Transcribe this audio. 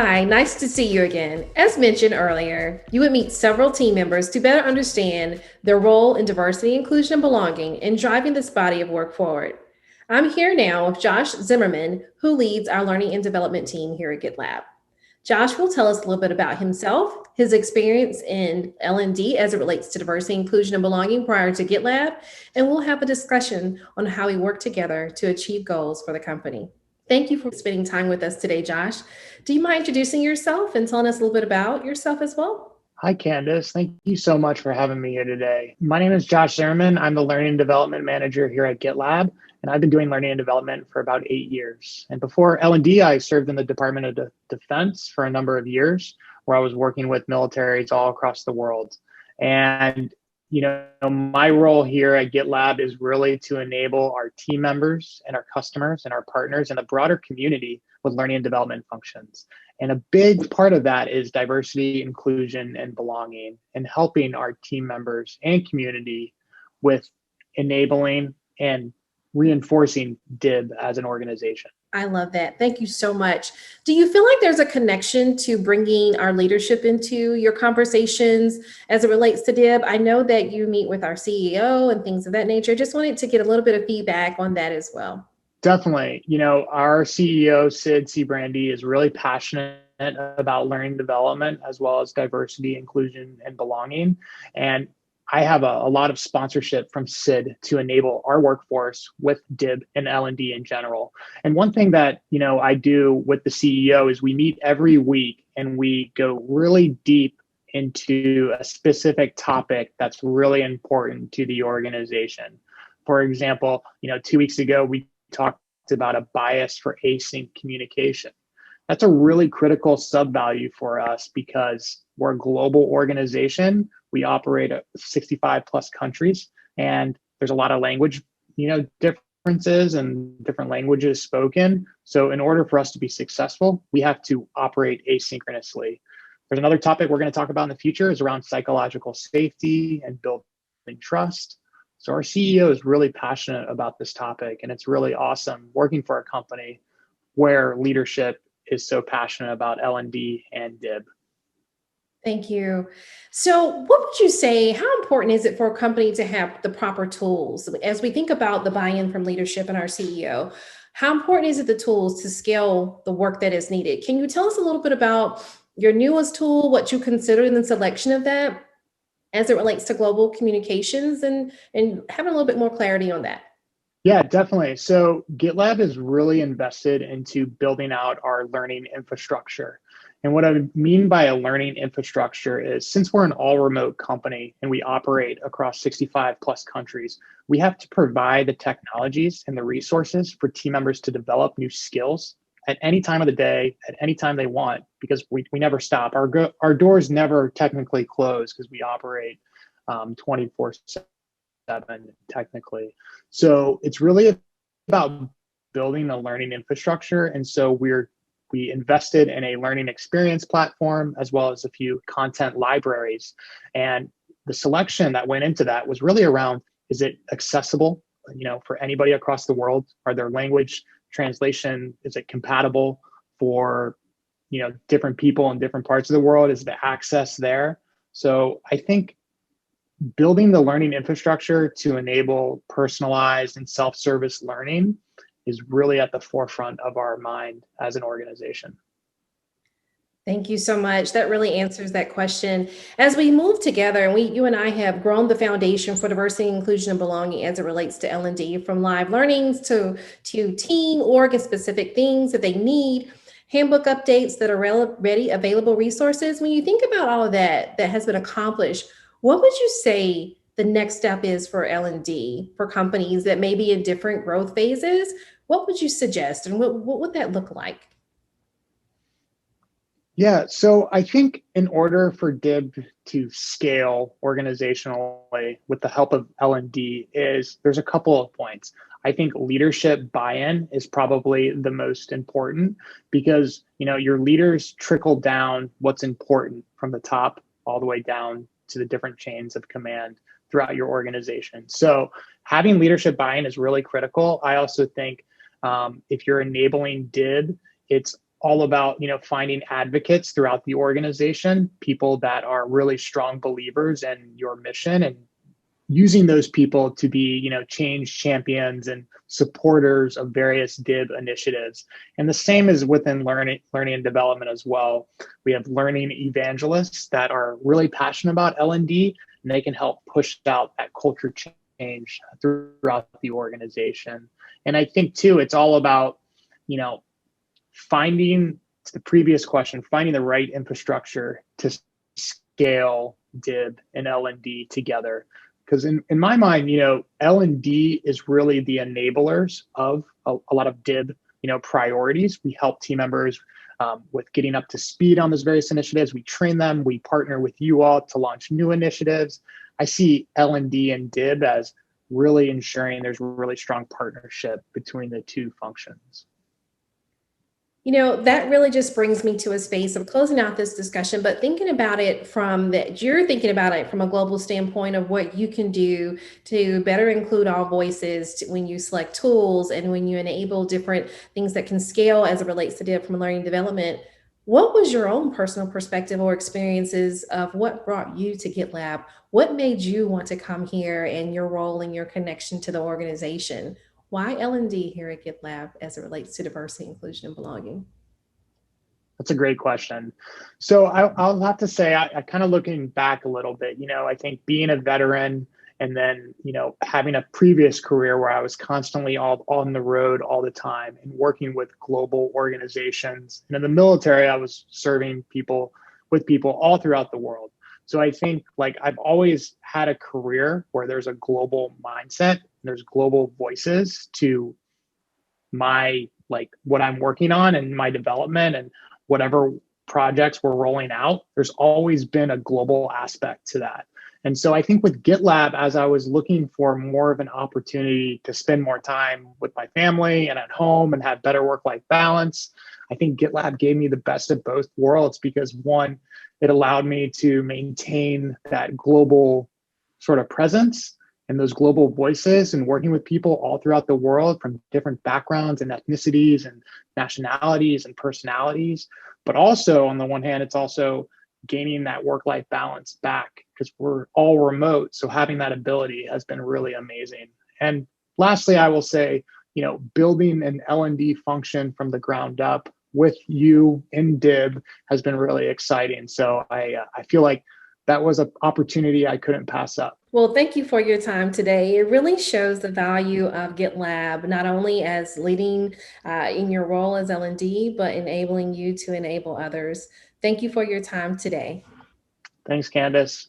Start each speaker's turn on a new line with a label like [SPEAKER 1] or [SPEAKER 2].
[SPEAKER 1] Hi, nice to see you again. As mentioned earlier, you would meet several team members to better understand their role in diversity, inclusion, and belonging in driving this body of work forward. I'm here now with Josh Zimmerman, who leads our learning and development team here at GitLab. Josh will tell us a little bit about himself, his experience in L&D as it relates to diversity, inclusion, and belonging prior to GitLab, and we'll have a discussion on how we work together to achieve goals for the company. Thank you for spending time with us today, Josh. Do you mind introducing yourself and telling us a little bit about yourself as well?
[SPEAKER 2] Hi, Candace. Thank you so much for having me here today. My name is Josh Zimmerman. I'm the Learning and Development Manager here at GitLab, and I've been doing learning and development for about 8 years. And before L&D, I served in the Department of Defense for a number of years, where I was working with militaries all across the world. And my role here at GitLab is really to enable our team members and our customers and our partners and the broader community with learning and development functions. And a big part of that is diversity, inclusion, and belonging, and helping our team members and community with enabling and reinforcing DIB as an organization.
[SPEAKER 1] I love that. Thank you so much. Do you feel like there's a connection to bringing our leadership into your conversations as it relates to DIB? I know that you meet with our CEO and things of that nature. Just wanted to get a little bit of feedback on that as well.
[SPEAKER 2] Definitely. Our CEO, Sid C. Brandy, is really passionate about learning development as well as diversity, inclusion, and belonging. And I have a lot of sponsorship from Sid to enable our workforce with DIB and L&D in general. And one thing that I do with the CEO is we meet every week and we go really deep into a specific topic that's really important to the organization. For example, 2 weeks ago, we talked about a bias for async communication. That's a really critical sub-value for us because we're a global organization. We operate at 65 plus countries, and there's a lot of language, differences and different languages spoken. So in order for us to be successful, we have to operate asynchronously. There's another topic we're going to talk about in the future is around psychological safety and building trust. So our CEO is really passionate about this topic, and it's really awesome working for a company where leadership is so passionate about L&D and DIB.
[SPEAKER 1] Thank you. So what would you say, how important is it for a company to have the proper tools? As we think about the buy-in from leadership and our CEO, how important is it the tools to scale the work that is needed? Can you tell us a little bit about your newest tool, what you consider in the selection of that as it relates to global communications and having a little bit more clarity on that?
[SPEAKER 2] Yeah, definitely. So GitLab is really invested into building out our learning infrastructure. And what I mean by a learning infrastructure is since we're an all remote company and we operate across 65 plus countries, we have to provide the technologies and the resources for team members to develop new skills at any time of the day, at any time they want, because we never stop. Our doors never technically close because we operate 24/7 technically. So it's really about building a learning infrastructure. And so we invested in a learning experience platform as well as a few content libraries. And the selection that went into that was really around, is it accessible, for anybody across the world? Are there language translation? Is it compatible for, different people in different parts of the world? Is the access there? So I think building the learning infrastructure to enable personalized and self-service learning is really at the forefront of our mind as an organization.
[SPEAKER 1] Thank you so much. That really answers that question. As we move together, and you and I have grown the foundation for diversity, inclusion, and belonging as it relates to L&D, from live learnings to team, org, and specific things that they need, handbook updates that are ready, available resources. When you think about all of that has been accomplished, what would you say the next step is for L&D for companies that may be in different growth phases? What would you suggest, and what would that look like?
[SPEAKER 2] Yeah, so I think in order for DIB to scale organizationally with the help of L&D there's a couple of points. I think leadership buy-in is probably the most important because your leaders trickle down what's important from the top all the way down to the different chains of command throughout your organization. So having leadership buy-in is really critical. I also think if you're enabling DIB, it's all about, finding advocates throughout the organization, people that are really strong believers in your mission, and using those people to be, change champions and supporters of various DIB initiatives. And the same is within learning and development as well. We have learning evangelists that are really passionate about L&D, and they can help push out that culture change throughout the organization. And I think too, it's all about, finding, to the previous question, finding the right infrastructure to scale DIB and L&D together. Because in my mind, L&D is really the enablers of a lot of DIB, priorities. We help team members with getting up to speed on those various initiatives. We train them. We partner with you all to launch new initiatives. I see L&D and DIB as really ensuring there's really strong partnership between the two functions.
[SPEAKER 1] That really just brings me to a space of closing out this discussion, but thinking about it from that, you're thinking about it from a global standpoint of what you can do to better include all voices when you select tools and when you enable different things that can scale as it relates to data from learning development. What was your own personal perspective or experiences of what brought you to GitLab? What made you want to come here and your role and your connection to the organization? Why L&D here at GitLab as it relates to diversity, inclusion, and belonging?
[SPEAKER 2] That's a great question. So I'll have to say, I kind of looking back a little bit, I think being a veteran and then, having a previous career where I was constantly all on the road all the time and working with global organizations. And in the military, I was serving people all throughout the world. So I think I've always had a career where there's a global mindset, there's global voices to my what I'm working on and my development and whatever projects we're rolling out. There's always been a global aspect to that. And so I think with GitLab, as I was looking for more of an opportunity to spend more time with my family and at home and have better work-life balance, I think GitLab gave me the best of both worlds because one, it allowed me to maintain that global sort of presence and those global voices and working with people all throughout the world from different backgrounds and ethnicities and nationalities and personalities. But also on the one hand, it's also gaining that work-life balance back because we're all remote. So having that ability has been really amazing. And lastly, I will say, building an L&D function from the ground up with you in DIB has been really exciting. So I feel like that was an opportunity I couldn't pass up.
[SPEAKER 1] Well, thank you for your time today. It really shows the value of GitLab, not only as leading in your role as L&D, but enabling you to enable others. Thank you for your time today.
[SPEAKER 2] Thanks, Candace.